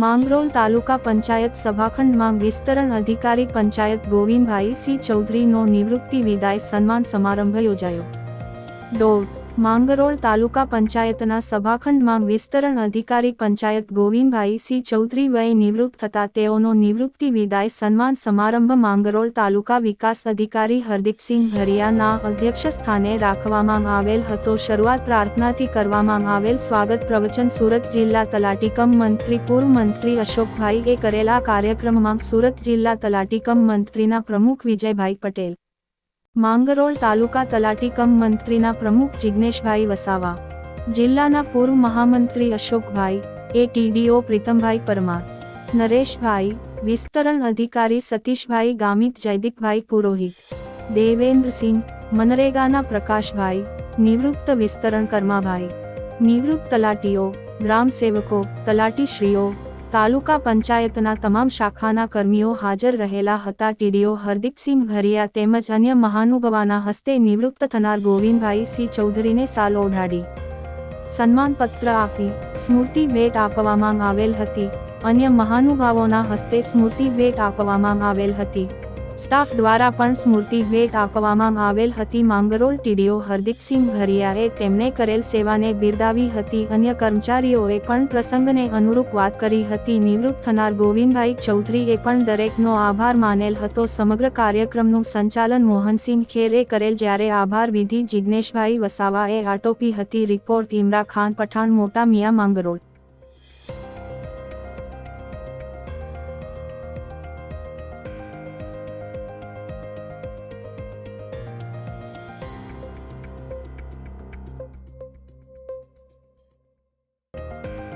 માંગરોળ તાલુકા પંચાયત સભાખંડમાં વિસ્તરણ અધિકારી પંચાયત ગોવિંદભાઈ સી ચૌધરીનો નિવૃત્તિ વિદાય સન્માન સમારંભ યોજાયો. માંગરોળ તાલુકા પંચાયતના સભાખંડમાં વિસ્તરણ અધિકારી પંચાયત ગોવિંદભાઈ સી ચૌધરી વયે નિવૃત્ત થતા તેઓનો નિવૃત્તિ વિદાય સન્માન સમારંભ માંગરોળ તાલુકા વિકાસ અધિકારી હરદીપસિંહ ભરિયાના અધ્યક્ષસ્થાને રાખવામાં આવેલ હતો. શરૂઆત પ્રાર્થનાથી કરવામાં આવેલ સ્વાગત પ્રવચન સુરત જિલ્લા તલાટી કમ મંત્રી પૂર્વ મંત્રી અશોકભાઈએ કરેલા કાર્યક્રમમાં સુરત જિલ્લા તલાટી કમ મંત્રીના પ્રમુખ વિજયભાઈ પટેલ, માંગરોળ તાલુકા તલાટી કમ મંત્રીના પ્રમુખ જિગ્નેશભાઈ વસાવા, જિલ્લાના પૂર્વ મહામંત્રી અશોકભાઈ, એટીડીઓ પ્રીતમભાઈ પરમાર, નરેશભાઈ, વિસ્તરણ અધિકારી સતીશભાઈ ગામિત, જયદીપભાઈ પુરોહિત, દેવેન્દ્રસિંહ, મનરેગાના પ્રકાશભાઈ, નિવૃત્ત વિસ્તરણ કર્માભાઈ, નિવૃત્ત તલાટીઓ, ગ્રામ સેવકો, તલાટીશ્રીઓ, તાલુકા પંચાયતના તમામ શાખાના કર્મીઓ હાજર રહેલા હતા. ટીડીઓ હરદીપસિંહ ભરિયા તેમજ અન્ય મહાનુભાવોના હસ્તે નિવૃત્ત થનાર ગોવિંદભાઈ સી ચૌધરીને શાલ ઓઢાડી સન્માનપત્ર આપી સ્મૃતિ ભેટ આપવામાં આવેલ હતી. અન્ય મહાનુભાવોના હસ્તે સ્મૃતિ ભેટ આપવામાં આવેલ હતી. સ્ટાફ દ્વારા પણ સ્મૃતિ ભેટ આપવામાં આવેલ હતી. માંગરોળ ટીડીઓ હરદીપસિંહ ભરિયાએ તેમને કરેલ સેવાને બિરદાવી હતી. અન્ય કર્મચારીઓએ પણ પ્રસંગને અનુરૂપ વાત કરી હતી. નિવૃત્ત થનાર ગોવિંદભાઈ ચૌધરીએ પણ દરેકનો આભાર માનેલ હતો. સમગ્ર કાર્યક્રમનું સંચાલન મોહનસિંહ ખેરે કરેલ, જ્યારે આભાર વિધિ જિગ્નેશભાઈ વસાવાએ આટોપી હતી. રિપોર્ટ ઇમરા ખાન પઠાણ, મોટા મિયા, માંગરોળ.